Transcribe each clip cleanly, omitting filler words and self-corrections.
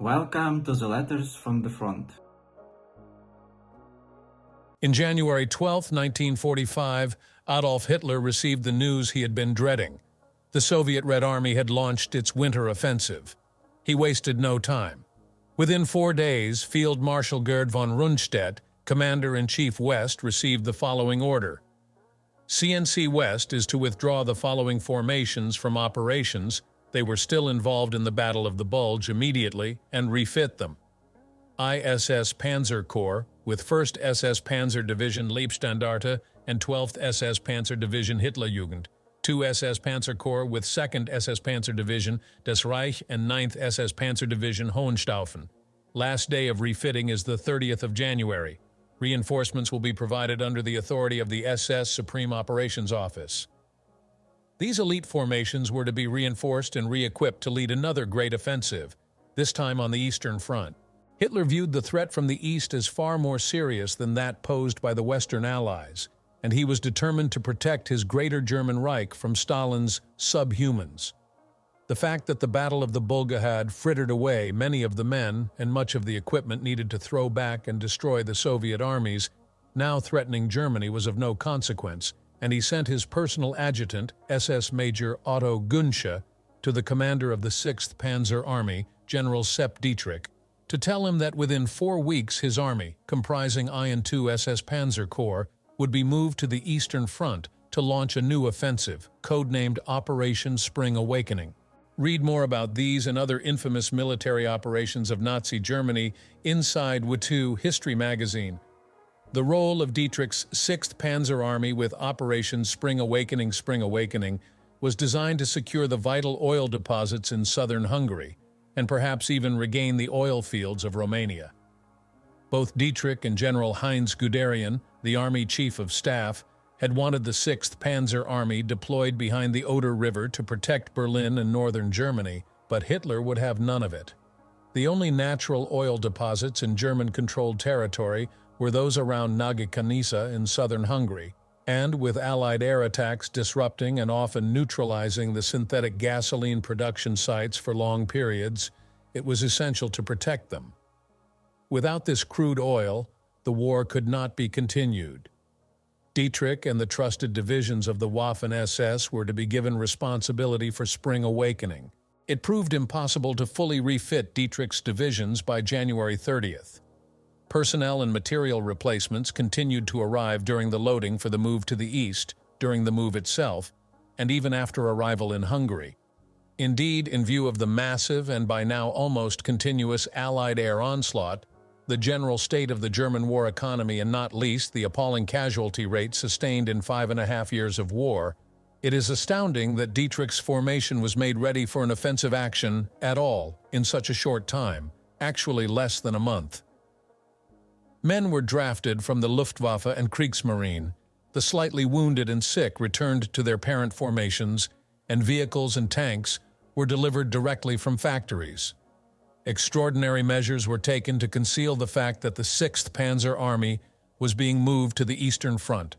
Welcome to the Letters from the Front. In January 12, 1945, Adolf Hitler received the news he had been dreading. The Soviet Red Army had launched its winter offensive. He wasted no time. Within 4 days, Field Marshal Gerd von Rundstedt, Commander-in-Chief West, received the following order. CNC West is to withdraw the following formations from operations. They were still involved in the Battle of the Bulge immediately and refit them. ISS Panzer Corps with 1st SS Panzer Division Leibstandarte and 12th SS Panzer Division Hitlerjugend, 2 SS Panzer Corps with 2nd SS Panzer Division Das Reich and 9th SS Panzer Division Hohenstaufen. Last day of refitting is the 30th of January. Reinforcements will be provided under the authority of the SS Supreme Operations Office. These elite formations were to be reinforced and re-equipped to lead another great offensive, this time on the Eastern Front. Hitler viewed the threat from the East as far more serious than that posed by the Western Allies, and he was determined to protect his Greater German Reich from Stalin's subhumans. The fact that the Battle of the Bulge had frittered away many of the men and much of the equipment needed to throw back and destroy the Soviet armies now threatening Germany was of no consequence, and he sent his personal adjutant, SS Major Otto Günsche, to the commander of the 6th Panzer Army, General Sepp Dietrich, to tell him that within 4 weeks his army, comprising I and II SS Panzer Corps, would be moved to the Eastern Front to launch a new offensive, codenamed Operation Spring Awakening. Read more about these and other infamous military operations of Nazi Germany inside WW2 History magazine. The role of Dietrich's 6th Panzer Army with Operation Spring Awakening was designed to secure the vital oil deposits in southern Hungary, and perhaps even regain the oil fields of Romania. Both Dietrich and General Heinz Guderian, the Army Chief of Staff, had wanted the 6th Panzer Army deployed behind the Oder River to protect Berlin and northern Germany, but Hitler would have none of it. The only natural oil deposits in German-controlled territory were those around Nagy-Kanisa in southern Hungary, and with Allied air attacks disrupting and often neutralizing the synthetic gasoline production sites for long periods, it was essential to protect them. Without this crude oil, the war could not be continued. Dietrich and the trusted divisions of the Waffen-SS were to be given responsibility for Spring Awakening. It proved impossible to fully refit Dietrich's divisions by January 30th. Personnel and material replacements continued to arrive during the loading for the move to the east, during the move itself, and even after arrival in Hungary. Indeed, in view of the massive and by now almost continuous Allied air onslaught, the general state of the German war economy and not least the appalling casualty rate sustained in 5.5 years of war, it is astounding that Dietrich's formation was made ready for an offensive action at all in such a short time, actually less than a month. Men were drafted from the Luftwaffe and Kriegsmarine, the slightly wounded and sick returned to their parent formations, and vehicles and tanks were delivered directly from factories. Extraordinary measures were taken to conceal the fact that the 6th Panzer Army was being moved to the Eastern Front.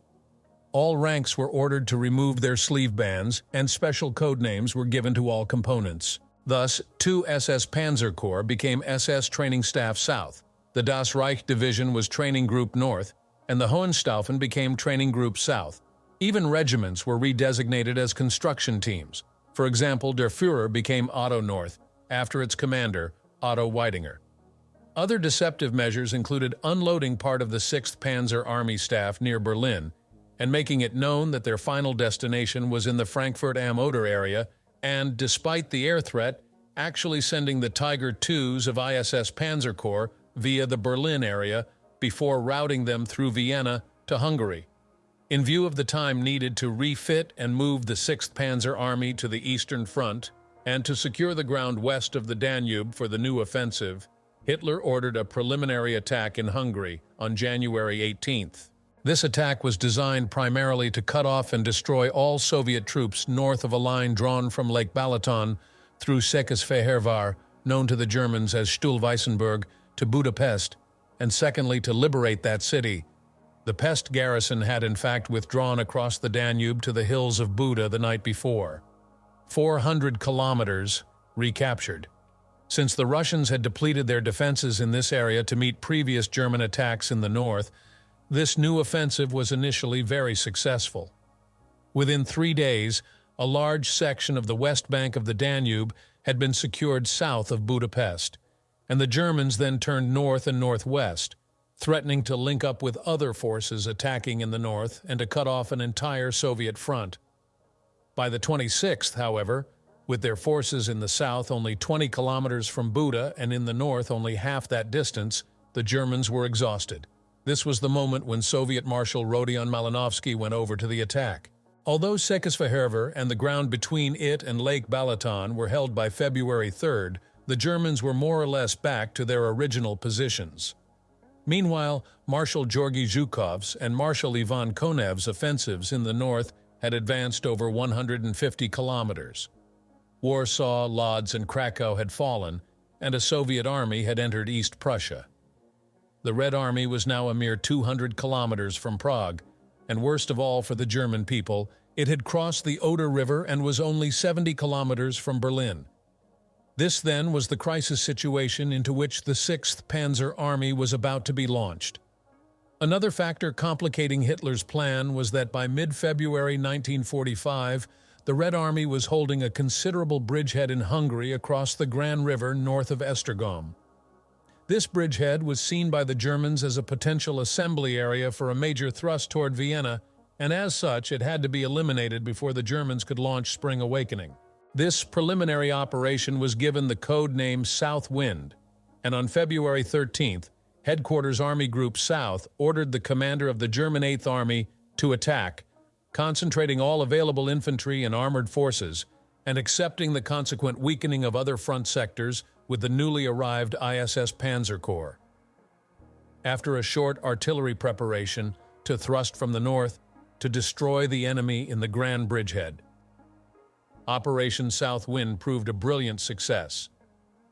All ranks were ordered to remove their sleeve bands, and special code names were given to all components. Thus, 2 SS Panzer Corps became SS Training Staff South, the Das Reich Division was Training Group North, and the Hohenstaufen became Training Group South. Even regiments were redesignated as construction teams. For example, Der Führer became Otto North, after its commander, Otto Weidinger. Other deceptive measures included unloading part of the 6th Panzer Army staff near Berlin and making it known that their final destination was in the Frankfurt am Oder area and, despite the air threat, actually sending the Tiger IIs of ISS Panzer Corps via the Berlin area before routing them through Vienna to Hungary. In view of the time needed to refit and move the 6th Panzer Army to the Eastern Front and to secure the ground west of the Danube for the new offensive, Hitler ordered a preliminary attack in Hungary on January 18th. This attack was designed primarily to cut off and destroy all Soviet troops north of a line drawn from Lake Balaton through Székesfehérvár, known to the Germans as Stuhlweissenberg, to Budapest, and secondly to liberate that city. The Pest garrison had in fact withdrawn across the Danube to the hills of Buda the night before. 400 kilometers recaptured. Since the Russians had depleted their defenses in this area to meet previous German attacks in the north, this new offensive was initially very successful. Within 3 days, a large section of the west bank of the Danube had been secured south of Budapest, and the Germans then turned north and northwest, threatening to link up with other forces attacking in the north and to cut off an entire Soviet front. By the 26th, however, with their forces in the south only 20 kilometers from Buda and in the north only half that distance, the Germans were exhausted. This was the moment when Soviet Marshal Rodion Malinovsky went over to the attack. Although Székesfehérvár and the ground between it and Lake Balaton were held by February 3rd, the Germans were more or less back to their original positions. Meanwhile, Marshal Georgy Zhukov's and Marshal Ivan Konev's offensives in the north had advanced over 150 kilometers. Warsaw, Lodz, and Krakow had fallen, and a Soviet army had entered East Prussia. The Red Army was now a mere 200 kilometers from Prague, and worst of all for the German people, it had crossed the Oder River and was only 70 kilometers from Berlin. This, then, was the crisis situation into which the 6th Panzer Army was about to be launched. Another factor complicating Hitler's plan was that by mid-February 1945, the Red Army was holding a considerable bridgehead in Hungary across the Gran River north of Esztergom. This bridgehead was seen by the Germans as a potential assembly area for a major thrust toward Vienna, and as such it had to be eliminated before the Germans could launch Spring Awakening. This preliminary operation was given the code name South Wind, and on February 13th, Headquarters Army Group South ordered the commander of the German 8th Army to attack, concentrating all available infantry and armored forces, and accepting the consequent weakening of other front sectors with the newly arrived ISS Panzer Corps. After a short artillery preparation to thrust from the north to destroy the enemy in the Grand Bridgehead. Operation South Wind proved a brilliant success.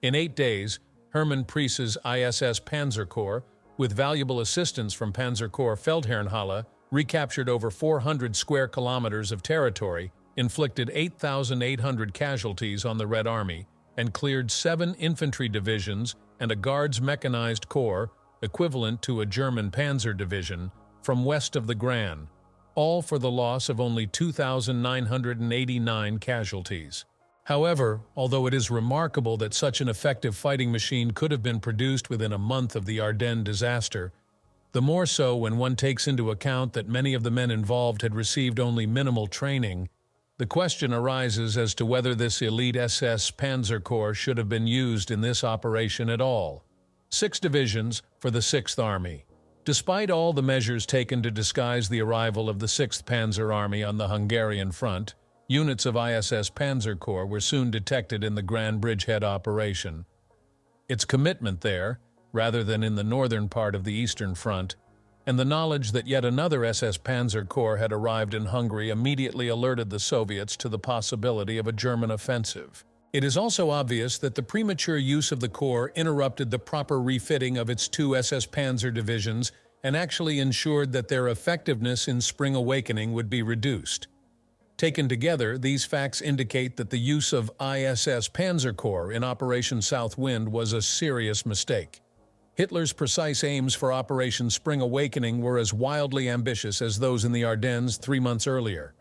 In 8 days, Hermann Priess's ISS Panzer Corps, with valuable assistance from Panzer Corps Feldherrnhalle, recaptured over 400 square kilometers of territory, inflicted 8,800 casualties on the Red Army, and cleared 7 infantry divisions and a Guards mechanized corps, equivalent to a German panzer division, from west of the Gran, all for the loss of only 2,989 casualties. However, although it is remarkable that such an effective fighting machine could have been produced within a month of the Ardennes disaster, the more so when one takes into account that many of the men involved had received only minimal training, the question arises as to whether this elite SS Panzer Corps should have been used in this operation at all. 6 divisions for the 6th Army. Despite all the measures taken to disguise the arrival of the 6th Panzer Army on the Hungarian front, units of ISS Panzer Corps were soon detected in the Grand Bridgehead operation. Its commitment there, rather than in the northern part of the Eastern Front, and the knowledge that yet another SS Panzer Corps had arrived in Hungary immediately alerted the Soviets to the possibility of a German offensive. It is also obvious that the premature use of the Corps interrupted the proper refitting of its 2 SS Panzer divisions and actually ensured that their effectiveness in Spring Awakening would be reduced. Taken together, these facts indicate that the use of ISS Panzer Corps in Operation South Wind was a serious mistake. Hitler's precise aims for Operation Spring Awakening were as wildly ambitious as those in the Ardennes 3 months earlier.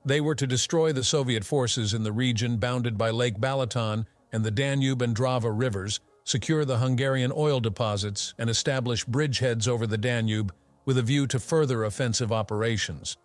They were to destroy the Soviet forces in the region bounded by Lake Balaton and the Danube and Drava rivers, secure the Hungarian oil deposits, and establish bridgeheads over the Danube with a view to further offensive operations.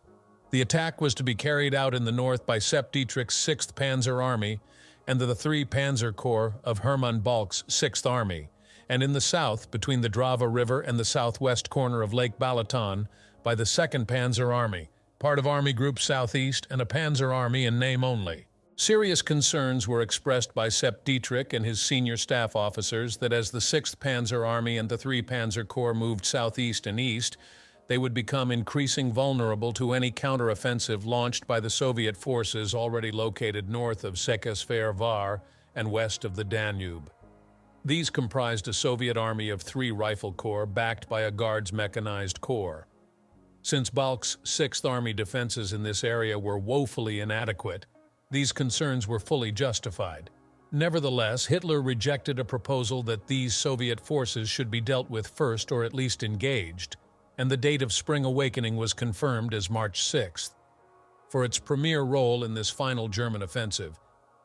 The attack was to be carried out in the north by Sepp Dietrich's 6th Panzer Army and the 3 Panzer Corps of Hermann Balck's 6th Army, and in the south, between the Drava River and the southwest corner of Lake Balaton, by the 2nd Panzer Army, part of Army Group Southeast and a Panzer Army in name only. Serious concerns were expressed by Sepp Dietrich and his senior staff officers that as the 6th Panzer Army and the 3 Panzer Corps moved southeast and east, they would become increasingly vulnerable to any counteroffensive launched by the Soviet forces already located north of Székesfehérvár and west of the Danube. These comprised a Soviet army of 3 rifle corps backed by a Guards mechanized corps. Since Balck's 6th Army defenses in this area were woefully inadequate, these concerns were fully justified. Nevertheless, Hitler rejected a proposal that these Soviet forces should be dealt with first or at least engaged, and the date of Spring Awakening was confirmed as March 6th. For its premier role in this final German offensive,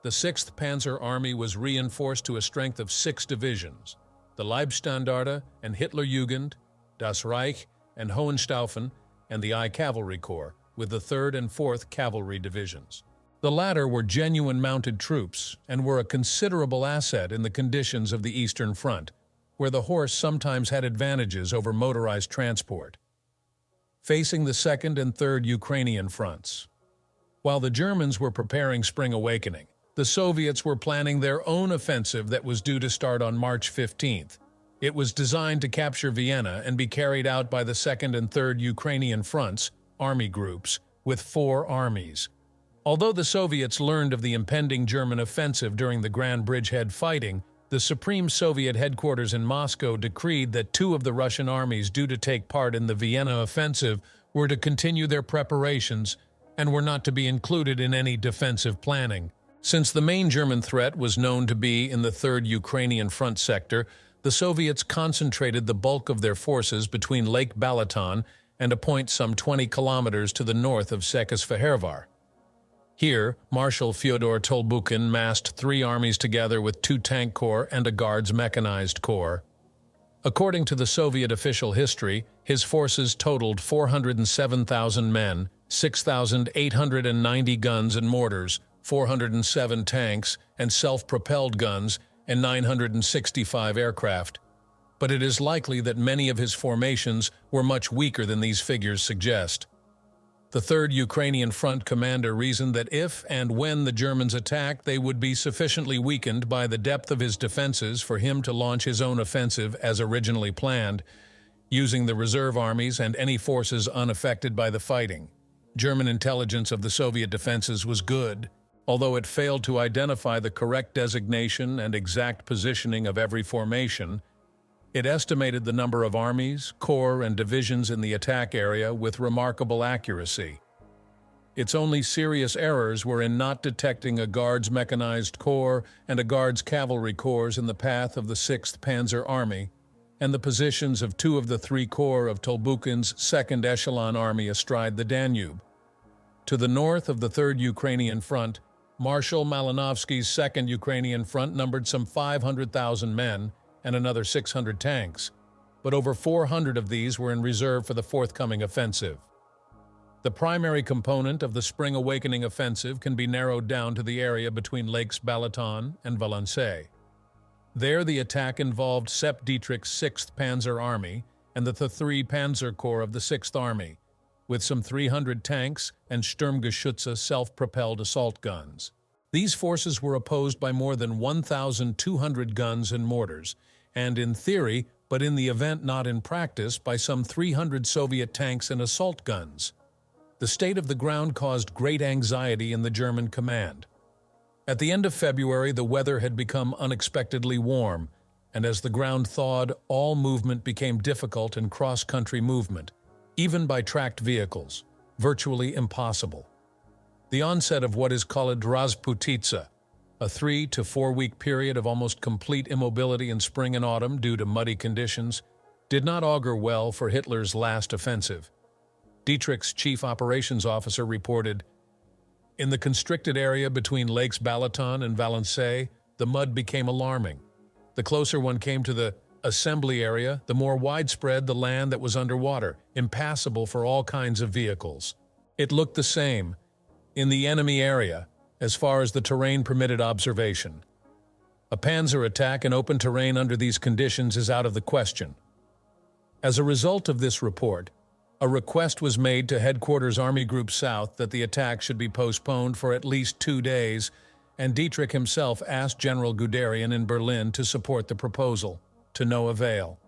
the 6th Panzer Army was reinforced to a strength of 6 divisions: the Leibstandarte and Hitlerjugend, Das Reich and Hohenstaufen, and the I Cavalry Corps, with the 3rd and 4th Cavalry Divisions. The latter were genuine mounted troops and were a considerable asset in the conditions of the Eastern Front, where the horse sometimes had advantages over motorized transport. Facing the 2nd and 3rd Ukrainian fronts. While the Germans were preparing Spring Awakening, the Soviets were planning their own offensive that was due to start on March 15th. It was designed to capture Vienna and be carried out by the 2nd and 3rd Ukrainian fronts, army groups, with 4 armies. Although the Soviets learned of the impending German offensive during the Grand Bridgehead fighting, the Supreme Soviet headquarters in Moscow decreed that 2 of the Russian armies due to take part in the Vienna offensive were to continue their preparations and were not to be included in any defensive planning. Since the main German threat was known to be in the 3rd Ukrainian front sector, the Soviets concentrated the bulk of their forces between Lake Balaton and a point some 20 kilometers to the north of Sekesfehervar. Here, Marshal Fyodor Tolbukin massed 3 armies together with 2 tank corps and a Guards mechanized corps. According to the Soviet official history, his forces totaled 407,000 men, 6,890 guns and mortars, 407 tanks and self-propelled guns, and 965 aircraft. But it is likely that many of his formations were much weaker than these figures suggest. The 3rd Ukrainian Front commander reasoned that if and when the Germans attacked, they would be sufficiently weakened by the depth of his defenses for him to launch his own offensive as originally planned, using the reserve armies and any forces unaffected by the fighting. German intelligence of the Soviet defenses was good, although it failed to identify the correct designation and exact positioning of every formation. It estimated the number of armies, corps, and divisions in the attack area with remarkable accuracy. Its only serious errors were in not detecting a Guards mechanized corps and a Guards cavalry corps in the path of the 6th Panzer Army, and the positions of 2 of the 3 corps of Tolbukin's 2nd Echelon Army astride the Danube. To the north of the 3rd Ukrainian Front, Marshal Malinovsky's 2nd Ukrainian Front numbered some 500,000 men and another 600 tanks, but over 400 of these were in reserve for the forthcoming offensive. The primary component of the Spring Awakening offensive can be narrowed down to the area between Lakes Balaton and Valençay. There, the attack involved Sepp Dietrich's 6th Panzer Army and the 3 Panzer Corps of the 6th Army, with some 300 tanks and Sturmgeschütze self-propelled assault guns. These forces were opposed by more than 1,200 guns and mortars, and in theory, but in the event not in practice, by some 300 Soviet tanks and assault guns. The state of the ground caused great anxiety in the German command. At the end of February, the weather had become unexpectedly warm, and as the ground thawed, all movement became difficult in cross-country movement, even by tracked vehicles, virtually impossible. The onset of what is called Rasputitsa, a 3 to 4 week period of almost complete immobility in spring and autumn due to muddy conditions, did not augur well for Hitler's last offensive. Dietrich's chief operations officer reported, "In the constricted area between Lakes Balaton and Valençay, the mud became alarming. The closer one came to the assembly area, the more widespread the land that was underwater, impassable for all kinds of vehicles. It looked the same in the enemy area, as far as the terrain permitted observation. A panzer attack in open terrain under these conditions is out of the question." As a result of this report, a request was made to Headquarters Army Group South that the attack should be postponed for at least 2 days, and Dietrich himself asked General Guderian in Berlin to support the proposal, to no avail.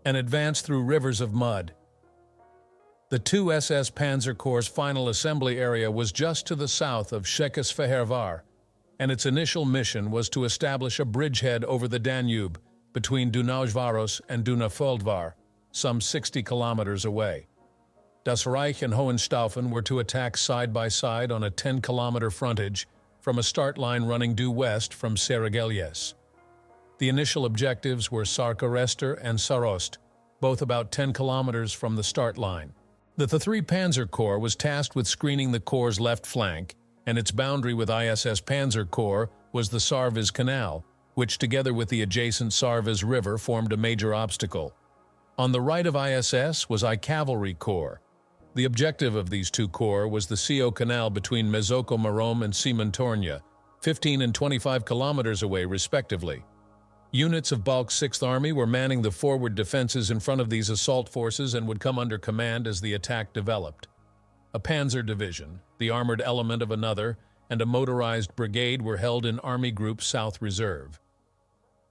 An advance through rivers of mud. The 2 SS Panzer Corps' final assembly area was just to the south of Sekesfehervar, and its initial mission was to establish a bridgehead over the Danube between Dunaujvaros and Dunafoldvar, some 60 kilometers away. Das Reich and Hohenstaufen were to attack side by side on a 10-kilometer frontage from a start line running due west from Serageles. The initial objectives were Sarkarester and Sarost, both about 10 kilometers from the start line. The 3 Panzer Corps was tasked with screening the Corps' left flank, and its boundary with ISS Panzer Corps was the Sarvis Canal, which together with the adjacent Sarvis River formed a major obstacle. On the right of ISS was I Cavalry Corps. The objective of these 2 corps was the CO Canal between Mezoko Marom and Simontornia, 15 and 25 kilometers away respectively. Units of Balk's 6th Army were manning the forward defenses in front of these assault forces and would come under command as the attack developed. A panzer division, the armored element of another, and a motorized brigade were held in Army Group South Reserve.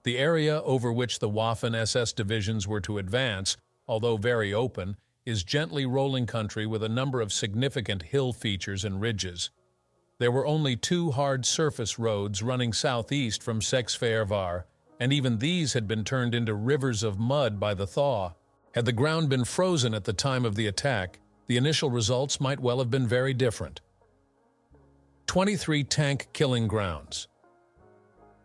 The area over which the Waffen SS divisions were to advance, although very open, is gently rolling country with a number of significant hill features and ridges. There were only 2 hard surface roads running southeast from Sexfeirvar, and even these had been turned into rivers of mud by the thaw. Had the ground been frozen at the time of the attack, the initial results might well have been very different. 23 tank killing grounds.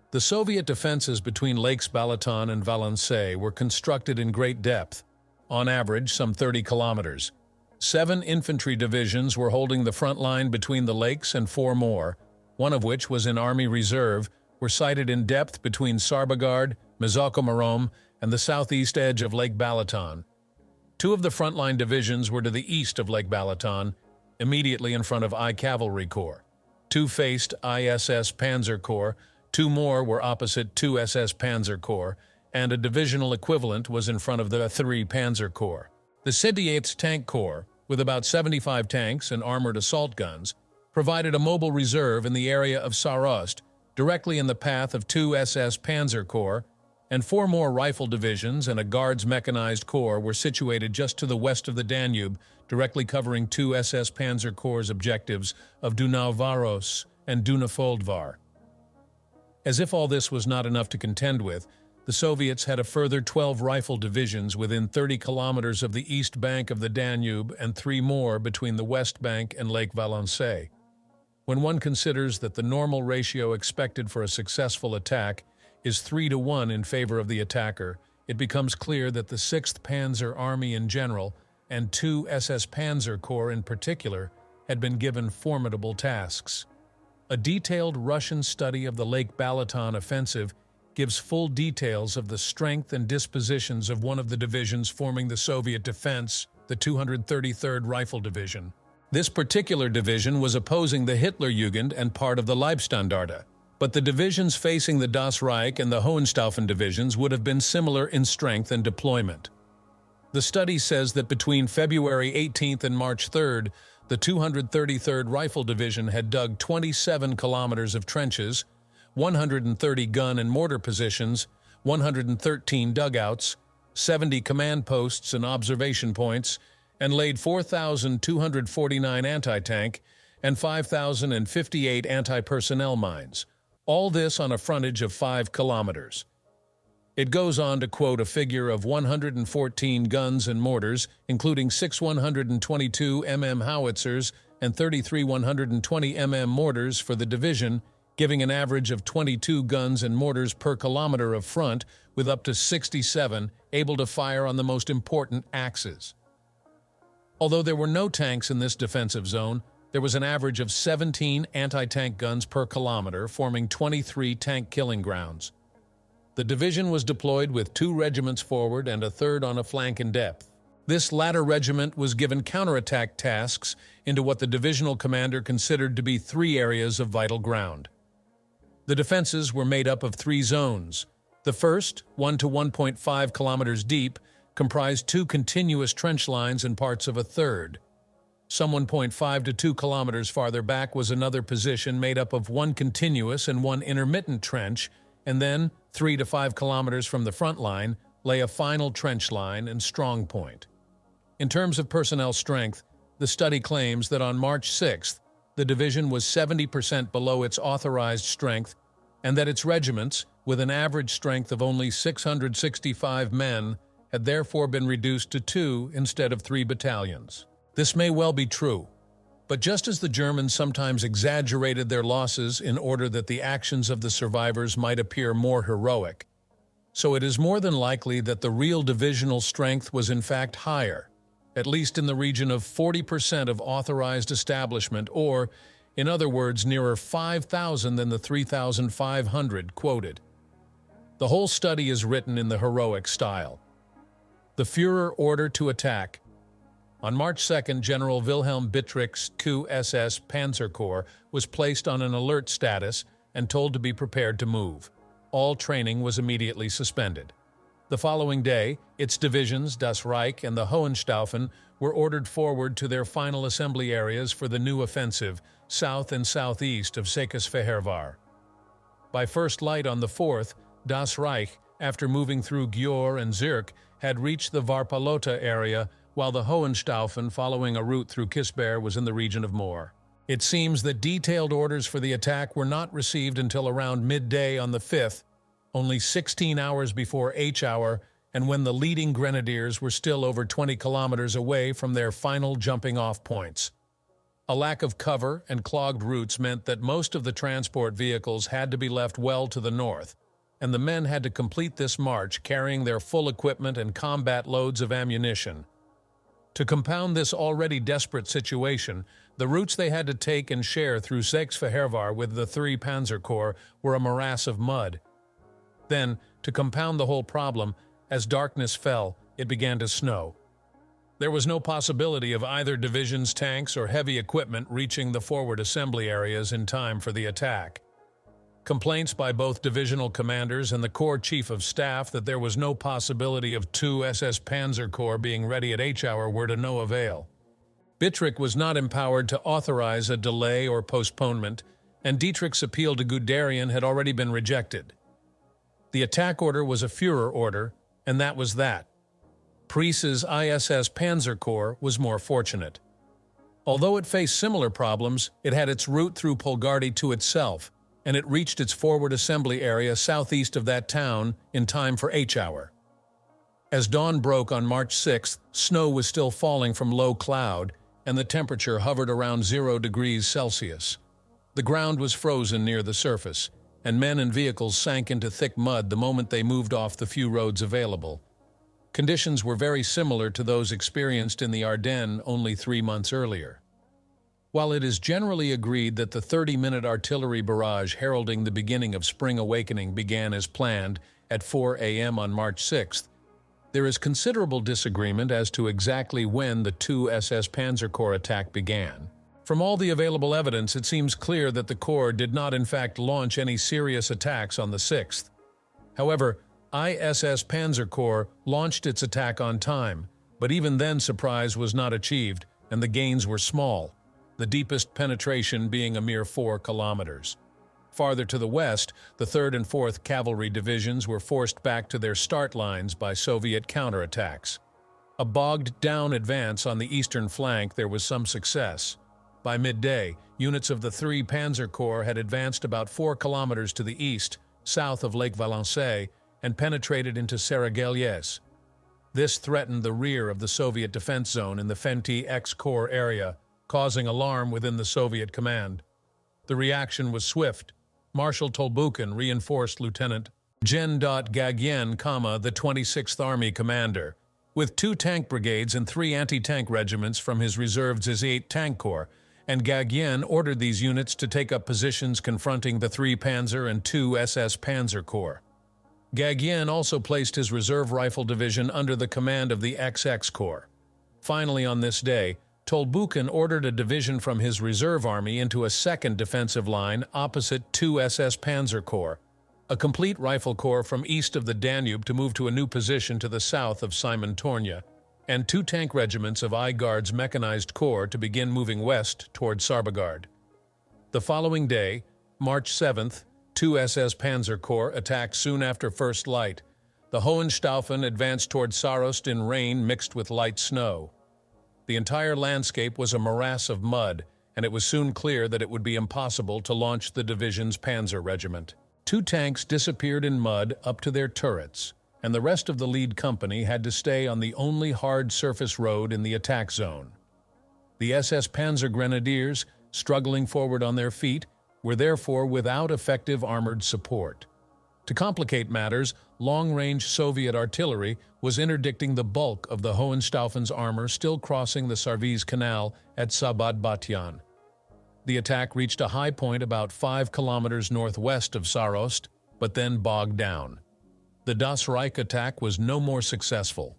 The Soviet defenses between Lakes Balaton and Valençay were constructed in great depth, on average some 30 kilometers. 7 infantry divisions were holding the front line between the lakes, and 4 more, one of which was in Army Reserve, were sited in depth between Sarbagard, Mezoko Marom, and the southeast edge of Lake Balaton. 2 of the frontline divisions were to the east of Lake Balaton, immediately in front of I Cavalry Corps. 2 faced ISS Panzer Corps, 2 more were opposite 2 SS Panzer Corps, and a divisional equivalent was in front of the 3 Panzer Corps. The 78th Tank Corps, with about 75 tanks and armored assault guns, provided a mobile reserve in the area of Sarost, directly in the path of 2 SS Panzer Corps, and 4 more rifle divisions and a Guards Mechanized Corps were situated just to the west of the Danube, directly covering 2 SS Panzer Corps' objectives of Dunavaros and Dunafoldvar. As if all this was not enough to contend with, the Soviets had a further 12 rifle divisions within 30 kilometers of the east bank of the Danube and 3 more between the west bank and Lake Valençay. When one considers that the normal ratio expected for a successful attack is 3-to-1 in favor of the attacker, it becomes clear that the 6th Panzer Army in general, and 2 SS Panzer Corps in particular, had been given formidable tasks. A detailed Russian study of the Lake Balaton offensive gives full details of the strength and dispositions of one of the divisions forming the Soviet defense, the 233rd Rifle Division. This particular division was opposing the Hitlerjugend and part of the Leibstandarte, but the divisions facing the Das Reich and the Hohenstaufen divisions would have been similar in strength and deployment. The study says that between February 18th and March 3rd, the 233rd Rifle Division had dug 27 kilometers of trenches, 130 gun and mortar positions, 113 dugouts, 70 command posts and observation points, and laid 4,249 anti-tank and 5,058 anti-personnel mines, all this on a frontage of 5 kilometers. It goes on to quote a figure of 114 guns and mortars, including 6 122 mm howitzers and 33 120 mm mortars for the division, giving an average of 22 guns and mortars per kilometer of front, with up to 67 able to fire on the most important axes. Although there were no tanks in this defensive zone, there was an average of 17 anti-tank guns per kilometer, forming 23 tank killing grounds. The division was deployed with 2 regiments forward and a 3rd on a flank in depth. This latter regiment was given counterattack tasks into what the divisional commander considered to be 3 areas of vital ground. The defenses were made up of 3 zones. The first, 1 to 1.5 kilometers deep, comprised 2 continuous trench lines and parts of a 3rd. Some 1.5 to 2 kilometers farther back was another position made up of 1 continuous and 1 intermittent trench, and then, 3 to 5 kilometers from the front line, lay a final trench line and strong point. In terms of personnel strength, the study claims that on March 6th, the division was 70% below its authorized strength, and that its regiments, with an average strength of only 665 men, had therefore been reduced to 2 instead of 3 battalions. This may well be true, But just as the Germans sometimes exaggerated their losses in order that the actions of the survivors might appear more heroic, so it is more than likely that the real divisional strength was in fact higher, at least in the region of 40% of authorized establishment, or, in other words, nearer 5,000 than the 3,500 quoted. The whole study is written in the heroic style. The Führer order to attack. On March 2nd, General Wilhelm Bittrich's 2 SS Panzer Corps was placed on an alert status and told to be prepared to move. All training was immediately suspended. The following day, its divisions, Das Reich and the Hohenstaufen, were ordered forward to their final assembly areas for the new offensive, south and southeast of Székesfehérvár. By first light on the 4th, Das Reich, after moving through Győr and Zirk, had reached the Várpalota area, while the Hohenstaufen, following a route through Kisbér, was in the region of Mór. It seems that detailed orders for the attack were not received until around midday on the 5th, only 16 hours before H-hour, and when the leading grenadiers were still over 20 kilometers away from their final jumping-off points. A lack of cover and clogged routes meant that most of the transport vehicles had to be left well to the north, and the men had to complete this march carrying their full equipment and combat loads of ammunition. To compound this already desperate situation, the routes they had to take and share through Székesfehérvár with the 3 Panzer Corps were a morass of mud. Then, to compound the whole problem, as darkness fell, it began to snow. There was no possibility of either division's tanks or heavy equipment reaching the forward assembly areas in time for the attack. Complaints by both divisional commanders and the Corps Chief of Staff that there was no possibility of 2 SS Panzer Corps being ready at H-hour were to no avail. Bittrich was not empowered to authorize a delay or postponement, and Dietrich's appeal to Guderian had already been rejected. The attack order was a Führer order, and that was that. Priess's ISS Panzer Corps was more fortunate. Although it faced similar problems, it had its route through Polgardy to itself, and it reached its forward assembly area southeast of that town in time for H-hour. As dawn broke on March 6th, snow was still falling from low cloud, and the temperature hovered around 0 degrees Celsius. The ground was frozen near the surface, and men and vehicles sank into thick mud the moment they moved off the few roads available. Conditions were very similar to those experienced in the Ardennes only 3 months earlier. While it is generally agreed that the 30-minute artillery barrage heralding the beginning of spring awakening began as planned at 4 a.m. on March 6th, there is considerable disagreement as to exactly when the 2 SS Panzer Corps attack began. From all the available evidence, it seems clear that the Corps did not in fact launch any serious attacks on the 6th. However, ISS Panzer Corps launched its attack on time, but even then surprise was not achieved, and the gains were small, the deepest penetration being a mere 4 kilometers. Farther to the west, the 3rd and 4th Cavalry Divisions were forced back to their start lines by Soviet counterattacks. A bogged-down advance on the eastern flank, there was some success. By midday, units of the 3 Panzer Corps had advanced about 4 kilometers to the east, south of Lake Valençay, and penetrated into Serigelies. This threatened the rear of the Soviet defense zone in the Fenty X-Corps area, causing alarm within the Soviet command. The reaction was swift. Marshal Tolbuchin reinforced Lieutenant Gen. Gagien, the 26th Army commander, with 2 tank brigades and 3 anti-tank regiments from his reserves as 8 Tank Corps, and Gagien ordered these units to take up positions confronting the 3 Panzer and 2 SS Panzer Corps. Gagien also placed his reserve rifle division under the command of the XX Corps. Finally, on this day, Tolbuchin ordered a division from his reserve army into a second defensive line opposite 2 SS Panzer Corps, a complete rifle corps from east of the Danube to move to a new position to the south of Simon Tornia, and 2 tank regiments of I Guard's mechanized corps to begin moving west toward Sarbogard. The following day, March 7th, 2 SS Panzer Corps attacked soon after first light. The Hohenstaufen advanced toward Sarost in rain mixed with light snow. The entire landscape was a morass of mud, and it was soon clear that it would be impossible to launch the division's panzer regiment. 2 tanks disappeared in mud up to their turrets, and the rest of the lead company had to stay on the only hard surface road in the attack zone. The SS Panzer Grenadiers, struggling forward on their feet, were therefore without effective armored support. To complicate matters, long-range Soviet artillery was interdicting the bulk of the Hohenstaufen's armor still crossing the Sarviz Canal at Sabad-Batyan. The attack reached a high point about 5 kilometers northwest of Sarost, but then bogged down. The Das Reich attack was no more successful.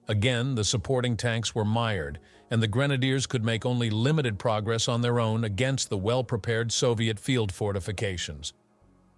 Again, the supporting tanks were mired, and the grenadiers could make only limited progress on their own against the well-prepared Soviet field fortifications.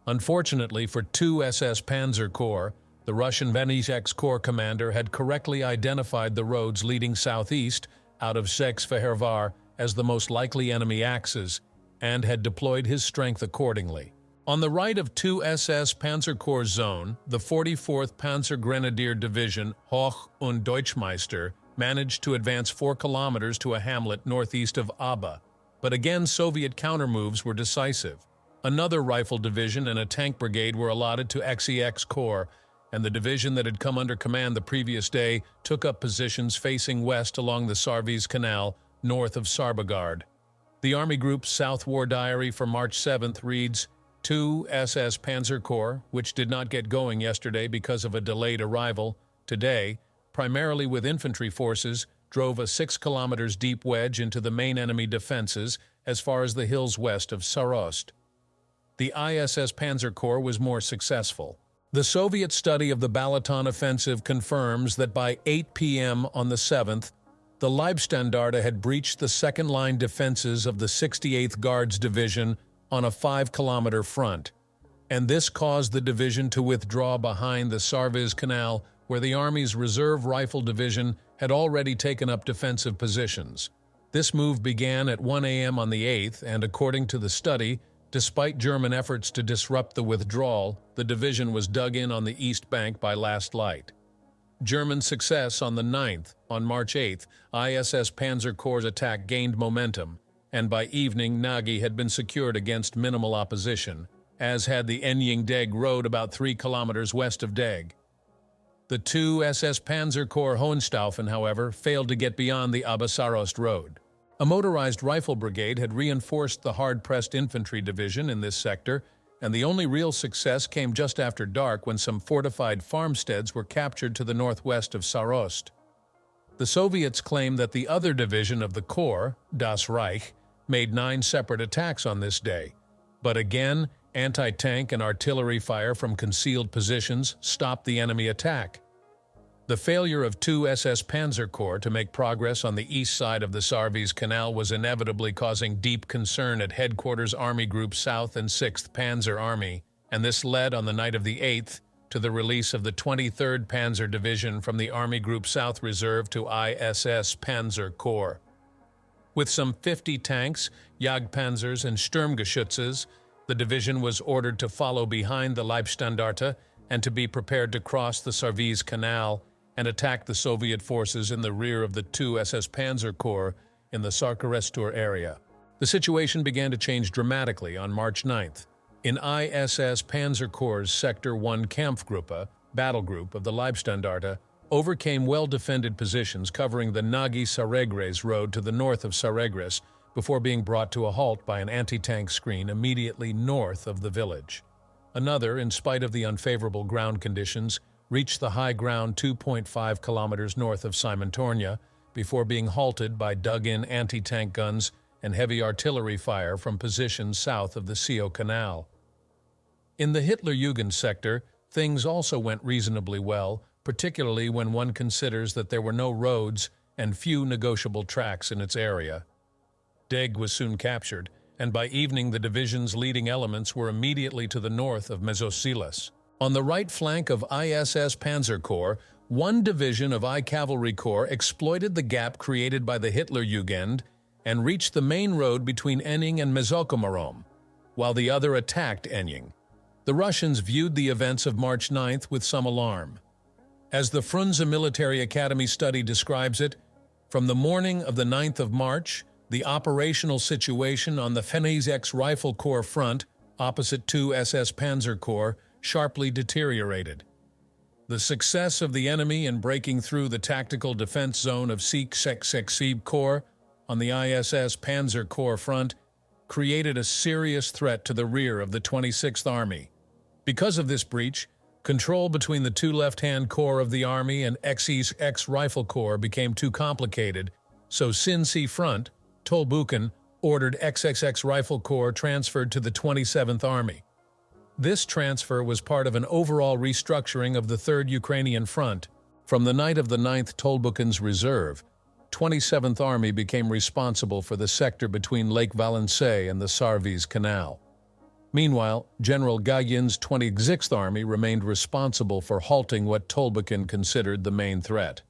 Unfortunately for 2 SS Panzer Corps, the Russian Venizhex Corps commander had correctly identified the roads leading southeast out of Seks-Fehervar as the most likely enemy axes, and had deployed his strength accordingly. On the right of 2 SS Panzer Corps zone, the 44th Panzer Grenadier Division Hoch- und Deutschmeister managed to advance 4 kilometers to a hamlet northeast of Aba, but again Soviet countermoves were decisive. Another rifle division and a tank brigade were allotted to XEX Corps, and the division that had come under command the previous day took up positions facing west along the Sarviz Canal, north of Sarbogard. The Army Group's South War Diary for March 7th reads, 2 SS Panzer Corps, which did not get going yesterday because of a delayed arrival, today, primarily with infantry forces, drove a 6 kilometers deep wedge into the main enemy defenses as far as the hills west of Sarost. The ISS Panzer Corps was more successful. The Soviet study of the Balaton offensive confirms that by 8 p.m. on the 7th, the Leibstandarte had breached the second-line defenses of the 68th Guards Division on a 5-kilometer front, and this caused the division to withdraw behind the Sarviz Canal, where the Army's Reserve Rifle Division had already taken up defensive positions. This move began at 1 a.m. on the 8th, and according to the study, despite German efforts to disrupt the withdrawal, the division was dug in on the east bank by last light. German success on the 9th, on March 8th, ISS Panzer Corps' attack gained momentum, and by evening Nagy had been secured against minimal opposition, as had the Enying-Deg road about 3 kilometers west of Deg. The 2 SS Panzer Corps Hohenstaufen, however, failed to get beyond the Aba-Sarost road. A motorized rifle brigade had reinforced the hard-pressed infantry division in this sector, and the only real success came just after dark when some fortified farmsteads were captured to the northwest of Sarost. The Soviets claim that the other division of the Corps, Das Reich, made 9 separate attacks on this day, but again, anti-tank and artillery fire from concealed positions stopped the enemy attack. The failure of 2 SS Panzer Corps to make progress on the east side of the Sarviz Canal was inevitably causing deep concern at Headquarters Army Group South and 6th Panzer Army, and this led on the night of the 8th to the release of the 23rd Panzer Division from the Army Group South Reserve to ISS Panzer Corps. With some 50 tanks, Jagdpanzers, and Sturmgeschützes, the division was ordered to follow behind the Leibstandarte and to be prepared to cross the Sarviz Canal and attack the Soviet forces in the rear of the 2 SS Panzer Corps in the Sarkarestur area. The situation began to change dramatically on March 9th. In ISS Panzer Corps' Sector 1 Kampfgruppe, battle group of the Leibstandarte, overcame well-defended positions covering the Nagy-Saregres road to the north of Saregres before being brought to a halt by an anti-tank screen immediately north of the village. Another, in spite of the unfavorable ground conditions, reached the high ground 2.5 kilometers north of Simontornia before being halted by dug-in anti-tank guns and heavy artillery fire from positions south of the Sio Canal. In the Hitlerjugend sector, things also went reasonably well, particularly when one considers that there were no roads and few negotiable tracks in its area. Deg was soon captured, and by evening the division's leading elements were immediately to the north of Mezosilas. On the right flank of ISS Panzer Corps, one division of I Cavalry Corps exploited the gap created by the Hitlerjugend and reached the main road between Enning and Mezokomarom, while the other attacked Enning. The Russians viewed the events of March 9th with some alarm. As the Frunze Military Academy study describes it, from the morning of the 9th of March, the operational situation on the Venizhex Rifle Corps front, opposite 2 SS Panzer Corps, sharply deteriorated. The success of the enemy in breaking through the tactical defense zone of Sik-Sek-Sek-Corps on the ISS Panzer Corps front created a serious threat to the rear of the 26th Army. Because of this breach, control between the two left-hand corps of the Army and XXX Rifle Corps became too complicated, so Sinsi Front, Tolbuchen, ordered XXX Rifle Corps transferred to the 27th Army. This transfer was part of an overall restructuring of the 3rd Ukrainian Front. From the night of the 9th Tolbuchen's reserve, 27th Army became responsible for the sector between Lake Valençay and the Sarviz Canal. Meanwhile, General Gagin's 26th Army remained responsible for halting what Tolbuchen considered the main threat,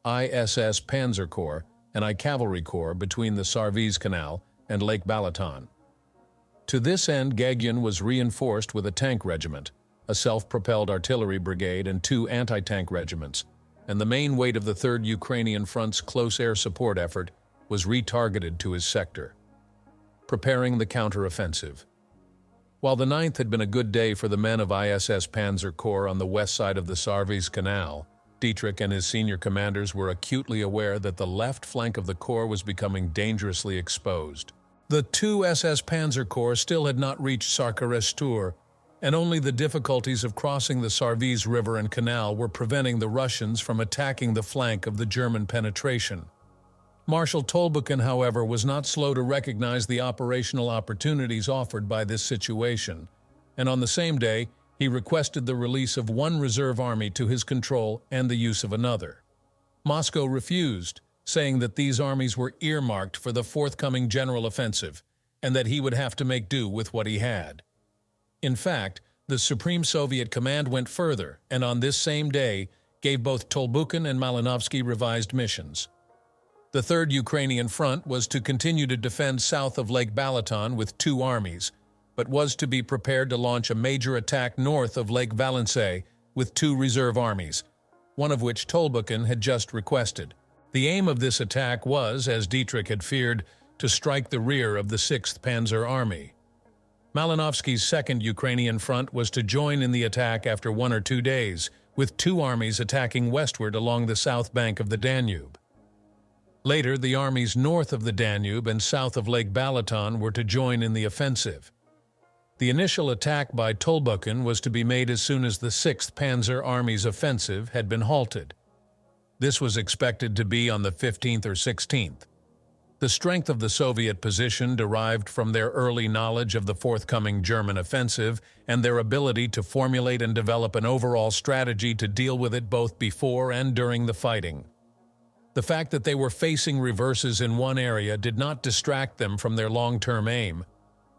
ISS Panzer Corps and I Cavalry Corps between the Sarviz Canal and Lake Balaton. To this end, Gagin was reinforced with a tank regiment, a self-propelled artillery brigade, and 2 anti-tank regiments, and the main weight of the 3rd Ukrainian Front's close air support effort was retargeted to his sector. Preparing the counter-offensive. While the 9th had been a good day for the men of ISS Panzer Corps on the west side of the Sarviz Canal, Dietrich and his senior commanders were acutely aware that the left flank of the Corps was becoming dangerously exposed. The 2 SS Panzer Corps still had not reached Sarkarestur, and only the difficulties of crossing the Sarviz River and Canal were preventing the Russians from attacking the flank of the German penetration. Marshal Tolbuchen, however, was not slow to recognize the operational opportunities offered by this situation, and on the same day, he requested the release of 1 reserve army to his control and the use of another. Moscow refused, saying that these armies were earmarked for the forthcoming general offensive, and that he would have to make do with what he had. In fact, the Supreme Soviet Command went further, and on this same day, gave both Tolbuchen and Malinovsky revised missions. The 3rd Ukrainian Front was to continue to defend south of Lake Balaton with 2 armies, but was to be prepared to launch a major attack north of Lake Valençay with 2 reserve armies, one of which Tolbuchen had just requested. The aim of this attack was, as Dietrich had feared, to strike the rear of the 6th Panzer Army. Malinovsky's 2nd Ukrainian Front was to join in the attack after 1 or 2 days, with 2 armies attacking westward along the south bank of the Danube. Later, the armies north of the Danube and south of Lake Balaton were to join in the offensive. The initial attack by Tolbuchen was to be made as soon as the 6th Panzer Army's offensive had been halted. This was expected to be on the 15th or 16th. The strength of the Soviet position derived from their early knowledge of the forthcoming German offensive and their ability to formulate and develop an overall strategy to deal with it both before and during the fighting. The fact that they were facing reverses in one area did not distract them from their long-term aim,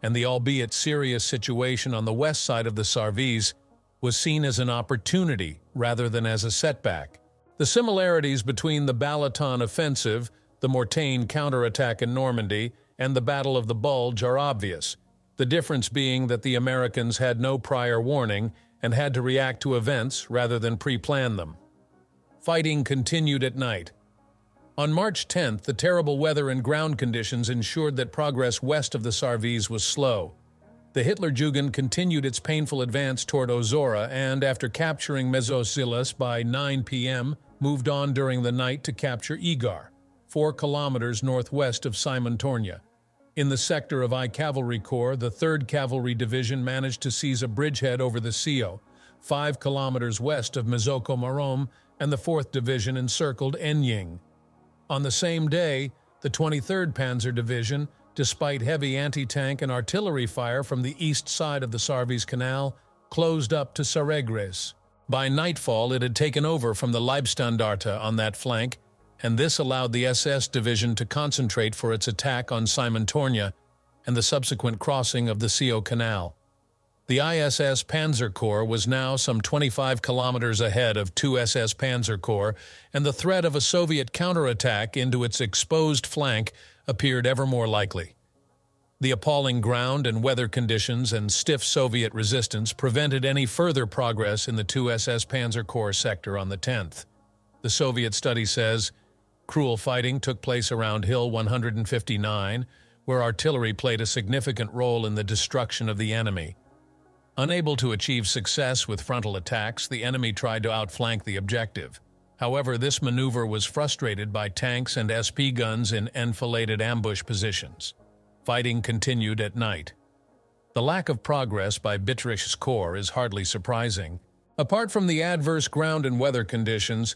and the albeit serious situation on the west side of the Sarviz was seen as an opportunity rather than as a setback. The similarities between the Balaton offensive, the Mortagne counterattack in Normandy, and the Battle of the Bulge are obvious, the difference being that the Americans had no prior warning and had to react to events rather than pre-plan them. Fighting continued at night. On March 10th, the terrible weather and ground conditions ensured that progress west of the Sarviz was slow. The Hitlerjugend continued its painful advance toward Ozora and, after capturing Mezosilis by 9 p.m., moved on during the night to capture Igar, 4 kilometers northwest of Simontornia. In the sector of I Cavalry Corps, the 3rd Cavalry Division managed to seize a bridgehead over the Sio, 5 kilometers west of Mezoko Marom, and the 4th Division encircled Enying. On the same day, the 23rd Panzer Division, despite heavy anti-tank and artillery fire from the east side of the Sarviz Canal, closed up to Saregres. By nightfall, it had taken over from the Leibstandarte on that flank, and this allowed the SS Division to concentrate for its attack on Simontornia and the subsequent crossing of the Sio Canal. The ISS Panzer Corps was now some 25 kilometers ahead of 2 SS Panzer Corps, and the threat of a Soviet counterattack into its exposed flank appeared ever more likely. The appalling ground and weather conditions and stiff Soviet resistance prevented any further progress in the 2 SS Panzer Corps sector on the 10th. The Soviet study says, cruel fighting took place around Hill 159, where artillery played a significant role in the destruction of the enemy. Unable to achieve success with frontal attacks, the enemy tried to outflank the objective. However, this maneuver was frustrated by tanks and SP guns in enfiladed ambush positions. Fighting continued at night. The lack of progress by Bitterich's corps is hardly surprising. Apart from the adverse ground and weather conditions,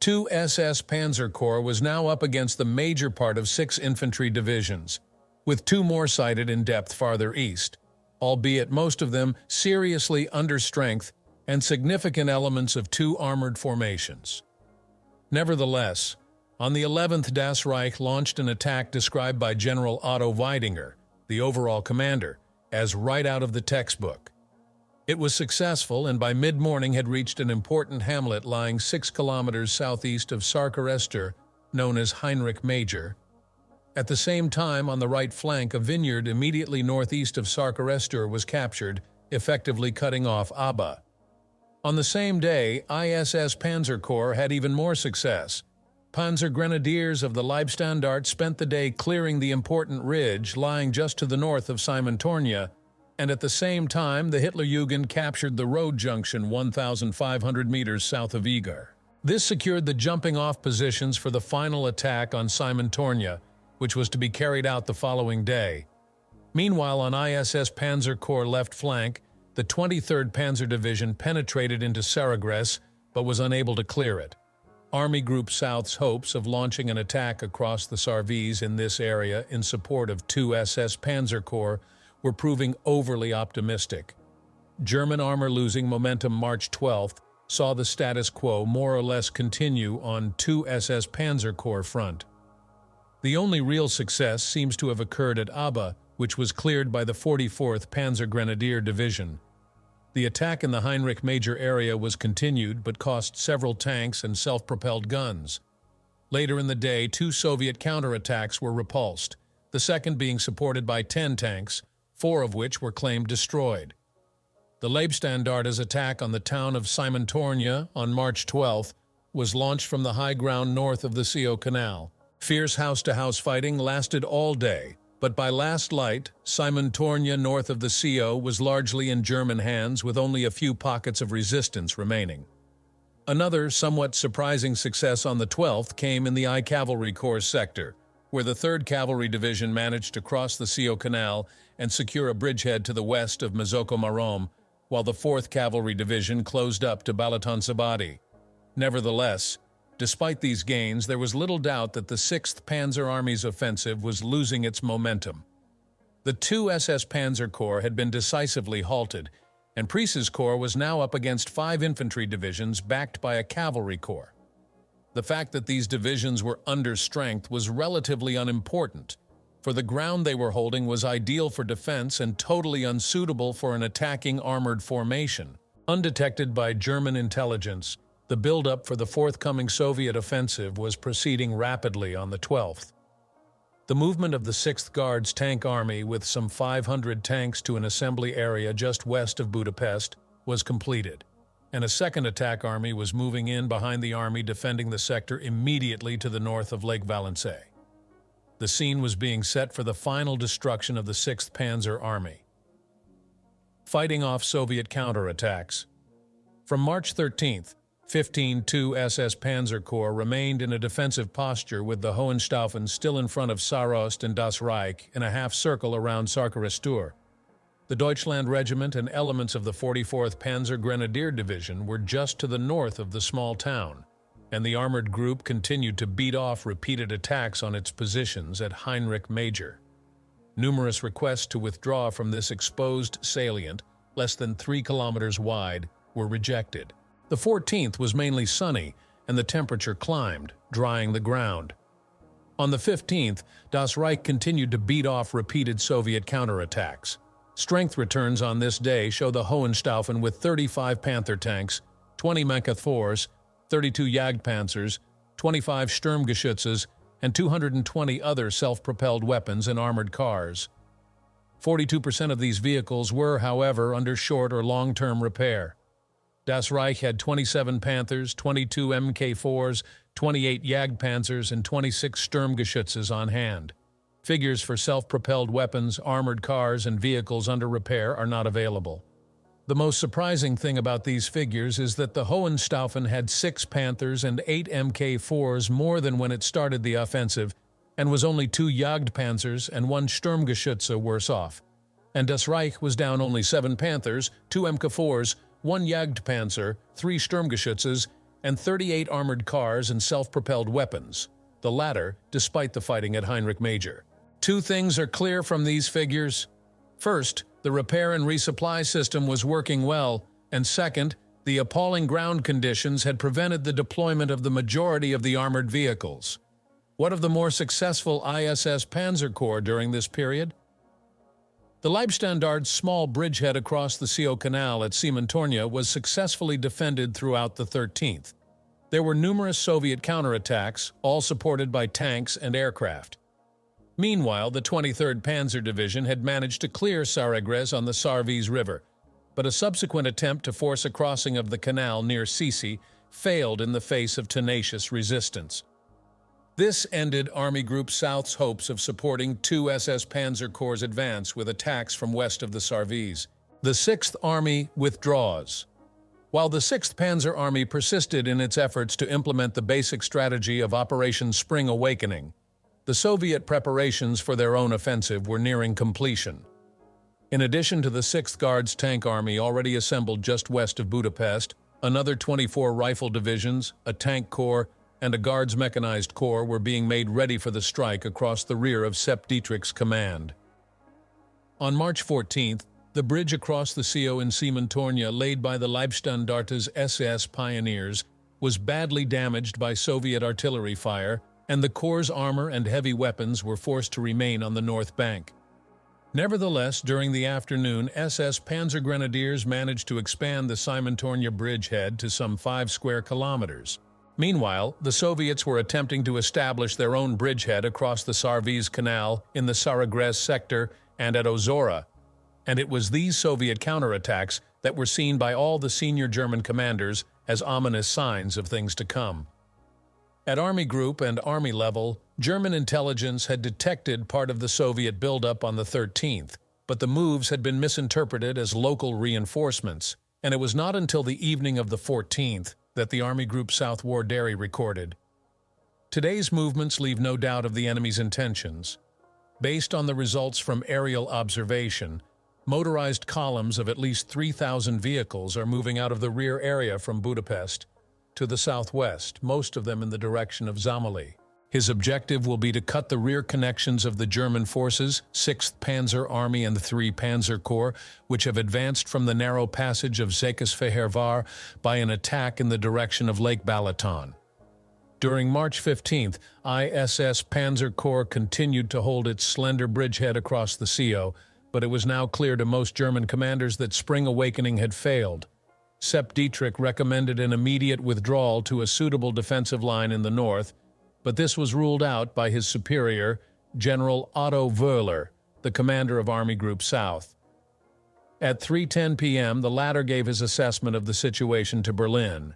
2 SS Panzer Corps was now up against the major part of 6 infantry divisions, with 2 more sighted in depth farther east, albeit most of them seriously under strength and significant elements of 2 armored formations. Nevertheless, on the 11th, Das Reich launched an attack described by General Otto Weidinger, the overall commander, as right out of the textbook. It was successful and by mid-morning had reached an important hamlet lying 6 kilometers southeast of Sarkarester, known as Heinrich Major. At the same time, on the right flank, a vineyard immediately northeast of Sarkarester was captured, effectively cutting off Abba. On the same day, ISS Panzer Corps had even more success. Panzer Grenadiers of the Leibstandarte spent the day clearing the important ridge lying just to the north of Simontornia, and at the same time the Hitlerjugend captured the road junction 1,500 meters south of Eger. This secured the jumping-off positions for the final attack on Simontornia, which was to be carried out the following day. Meanwhile, on ISS Panzer Corps' left flank, the 23rd Panzer Division penetrated into Saragres, but was unable to clear it. Army Group South's hopes of launching an attack across the Sarviz in this area in support of 2 SS Panzer Corps were proving overly optimistic. German armor losing momentum March 12th saw the status quo more or less continue on 2 SS Panzer Corps front. The only real success seems to have occurred at Abba, which was cleared by the 44th Panzer Grenadier Division. The attack in the Heinrich Major area was continued but cost several tanks and self-propelled guns. Later in the day, 2 Soviet counterattacks were repulsed, the second being supported by 10 tanks, 4 of which were claimed destroyed. The Leibstandarte's attack on the town of Simontornia on March 12th was launched from the high ground north of the Sio Canal. Fierce house-to-house fighting lasted all day, but by last light, Simontornia north of the Sio was largely in German hands with only a few pockets of resistance remaining. Another, somewhat surprising success on the 12th came in the I Cavalry Corps sector, where the 3rd Cavalry Division managed to cross the Sio Canal and secure a bridgehead to the west of Mazoko Marom, while the 4th Cavalry Division closed up to Balaton-Sabadi. Nevertheless, despite these gains, there was little doubt that the 6th Panzer Army's offensive was losing its momentum. The 2 SS Panzer Corps had been decisively halted, and Price's corps was now up against 5 infantry divisions backed by a cavalry corps. The fact that these divisions were under strength was relatively unimportant, for the ground they were holding was ideal for defense and totally unsuitable for an attacking armored formation. Undetected by German intelligence, the buildup for the forthcoming Soviet offensive was proceeding rapidly on the 12th. The movement of the 6th Guards Tank Army with some 500 tanks to an assembly area just west of Budapest was completed, and a second attack army was moving in behind the army defending the sector immediately to the north of Lake Valençay. The scene was being set for the final destruction of the 6th Panzer Army. Fighting off Soviet counterattacks. From March 13th, 15-2 SS Panzer Corps remained in a defensive posture with the Hohenstaufen still in front of Sarost and Das Reich in a half-circle around Sarkarestur. The Deutschland Regiment and elements of the 44th Panzer Grenadier Division were just to the north of the small town, and the armored group continued to beat off repeated attacks on its positions at Heinrich Major. Numerous requests to withdraw from this exposed salient, less than 3 kilometers wide, were rejected. The 14th was mainly sunny, and the temperature climbed, drying the ground. On the 15th, Das Reich continued to beat off repeated Soviet counterattacks. Strength returns on this day show the Hohenstaufen with 35 Panther tanks, 20 Menketh 4s, 32 Jagdpanzers, 25 Sturmgeschützes, and 220 other self-propelled weapons and armored cars. 42% of these vehicles were, however, under short or long-term repair. Das Reich had 27 Panthers, 22 Mk4s, 28 Jagdpanzers, and 26 Sturmgeschützes on hand. Figures for self-propelled weapons, armored cars, and vehicles under repair are not available. The most surprising thing about these figures is that the Hohenstaufen had 6 Panthers and 8 Mk4s more than when it started the offensive, and was only 2 Jagdpanzers and 1 Sturmgeschütze worse off. And Das Reich was down only 7 Panthers, 2 Mk4s, 1 Jagdpanzer, 3 Sturmgeschützes, and 38 armored cars and self-propelled weapons, the latter despite the fighting at Heinrich Major. 2 things are clear from these figures. First, the repair and resupply system was working well, and second, the appalling ground conditions had prevented the deployment of the majority of the armored vehicles. What of the more successful ISS Panzer Corps during this period? The Leibstandard's small bridgehead across the Sio Canal at Siementornia was successfully defended throughout the 13th. There were numerous Soviet counterattacks, all supported by tanks and aircraft. Meanwhile, the 23rd Panzer Division had managed to clear Saragres on the Sarviz River, but a subsequent attempt to force a crossing of the canal near Sisi failed in the face of tenacious resistance. This ended Army Group South's hopes of supporting 2 SS Panzer Corps' advance with attacks from west of the Sarviz. The 6th Army withdraws. While the 6th Panzer Army persisted in its efforts to implement the basic strategy of Operation Spring Awakening, the Soviet preparations for their own offensive were nearing completion. In addition to the 6th Guards Tank Army already assembled just west of Budapest, another 24 rifle divisions, a tank corps, and a Guards Mechanized Corps were being made ready for the strike across the rear of Sepp Dietrich's command. On March 14th, the bridge across the Sio in Siementornia laid by the Leibstandartes SS Pioneers was badly damaged by Soviet artillery fire, and the Corps' armor and heavy weapons were forced to remain on the north bank. Nevertheless, during the afternoon, SS Panzer Grenadiers managed to expand the Siementornia bridgehead to some 5 square kilometers. Meanwhile, the Soviets were attempting to establish their own bridgehead across the Sarviz Canal in the Saragres sector and at Ozora, and it was these Soviet counterattacks that were seen by all the senior German commanders as ominous signs of things to come. At Army Group and Army level, German intelligence had detected part of the Soviet buildup on the 13th, but the moves had been misinterpreted as local reinforcements, and it was not until the evening of the 14th that the Army Group South War Diary recorded. Today's movements leave no doubt of the enemy's intentions. Based on the results from aerial observation, motorized columns of at least 3,000 vehicles are moving out of the rear area from Budapest to the southwest, most of them in the direction of Zamoli. His objective will be to cut the rear connections of the German forces, 6th Panzer Army and the 3 Panzer Corps, which have advanced from the narrow passage of Székesfehérvár by an attack in the direction of Lake Balaton. During March 15th, ISS Panzer Corps continued to hold its slender bridgehead across the Sio, but it was now clear to most German commanders that Spring Awakening had failed. Sepp Dietrich recommended an immediate withdrawal to a suitable defensive line in the north, but this was ruled out by his superior, General Otto Wöhler, the commander of Army Group South. At 3:10 p.m., the latter gave his assessment of the situation to Berlin.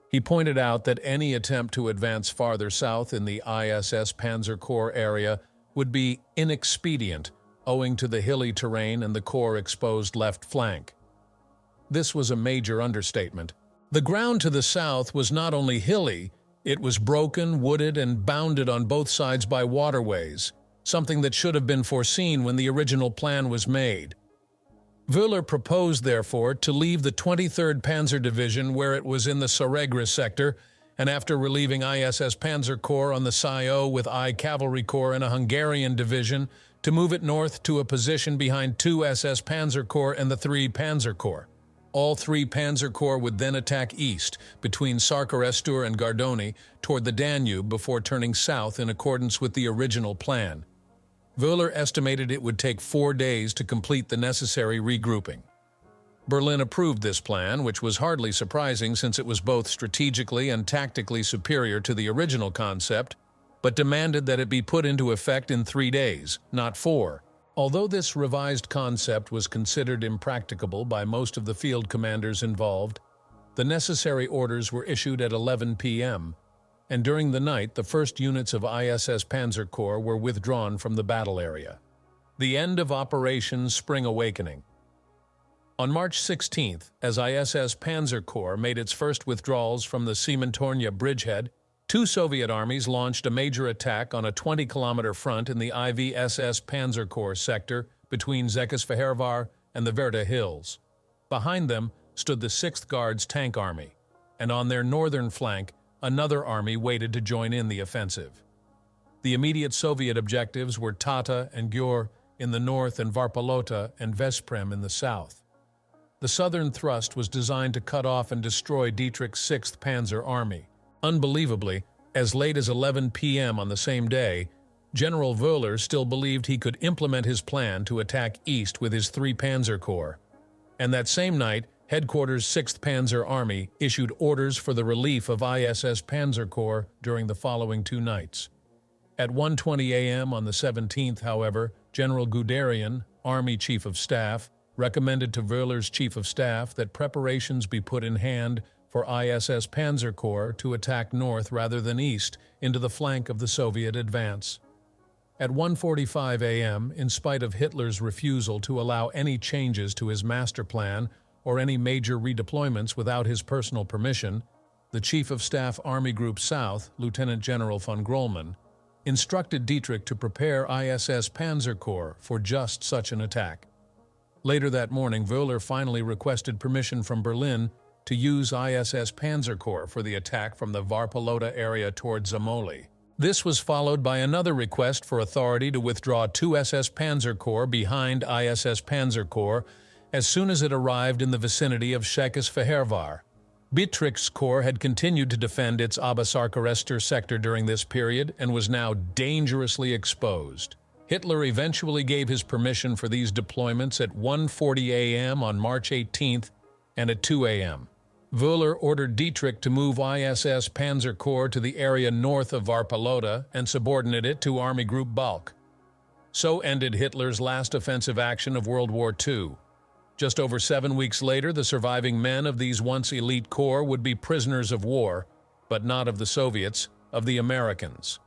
He pointed out that any attempt to advance farther south in the ISS Panzer Corps area would be inexpedient, owing to the hilly terrain and the Corps' exposed left flank. This was a major understatement. The ground to the south was not only hilly, it was broken, wooded, and bounded on both sides by waterways, something that should have been foreseen when the original plan was made. Wöhler proposed, therefore, to leave the 23rd Panzer Division where it was in the Saragres sector, and after relieving ISS Panzer Corps on the Sio with I Cavalry Corps and a Hungarian division, to move it north to a position behind 2 SS Panzer Corps and the 3 Panzer Corps. All 3 Panzer Corps would then attack east, between Sarkarestur and Gardoni, toward the Danube before turning south in accordance with the original plan. Wöhler estimated it would take 4 days to complete the necessary regrouping. Berlin approved this plan, which was hardly surprising since it was both strategically and tactically superior to the original concept, but demanded that it be put into effect in 3 days, not 4. Although this revised concept was considered impracticable by most of the field commanders involved, the necessary orders were issued at 11 p.m., and during the night the first units of ISS Panzer Corps were withdrawn from the battle area. The end of Operation Spring Awakening. On March 16th, as ISS Panzer Corps made its first withdrawals from the Cementornia bridgehead, two Soviet armies launched a major attack on a 20-kilometer front in the IVSS Panzer Corps sector between Zekesfehervar and the Verta Hills. Behind them stood the 6th Guards Tank Army, and on their northern flank, another army waited to join in the offensive. The immediate Soviet objectives were Tata and Győr in the north and Varpalota and Veszprém in the south. The southern thrust was designed to cut off and destroy Dietrich's 6th Panzer Army. Unbelievably, as late as 11 p.m. on the same day, General Wöhler still believed he could implement his plan to attack east with his 3 Panzer Corps. And that same night, Headquarters 6th Panzer Army issued orders for the relief of ISS Panzer Corps during the following 2 nights. At 1:20 a.m. on the 17th, however, General Guderian, Army Chief of Staff, recommended to Wöhler's Chief of Staff that preparations be put in hand for ISS Panzer Corps to attack north rather than east into the flank of the Soviet advance. At 1:45 a.m., in spite of Hitler's refusal to allow any changes to his master plan or any major redeployments without his personal permission, the Chief of Staff Army Group South, Lieutenant General von Grollmann, instructed Dietrich to prepare ISS Panzer Corps for just such an attack. Later that morning, Wöhler finally requested permission from Berlin to use ISS Panzer Corps for the attack from the Varpalota area toward Zamoli. This was followed by another request for authority to withdraw 2 SS Panzer Corps behind ISS Panzer Corps as soon as it arrived in the vicinity of Székesfehérvár. Dietrich's corps had continued to defend its Abasarkerester sector during this period and was now dangerously exposed. Hitler eventually gave his permission for these deployments at 1:40 a.m. on March 18th and at 2 a.m. Wöhler ordered Dietrich to move ISS Panzer Corps to the area north of Varpalota and subordinate it to Army Group Bulk. So ended Hitler's last offensive action of World War II. Just over 7 weeks later, the surviving men of these once elite corps would be prisoners of war, but not of the Soviets, of the Americans.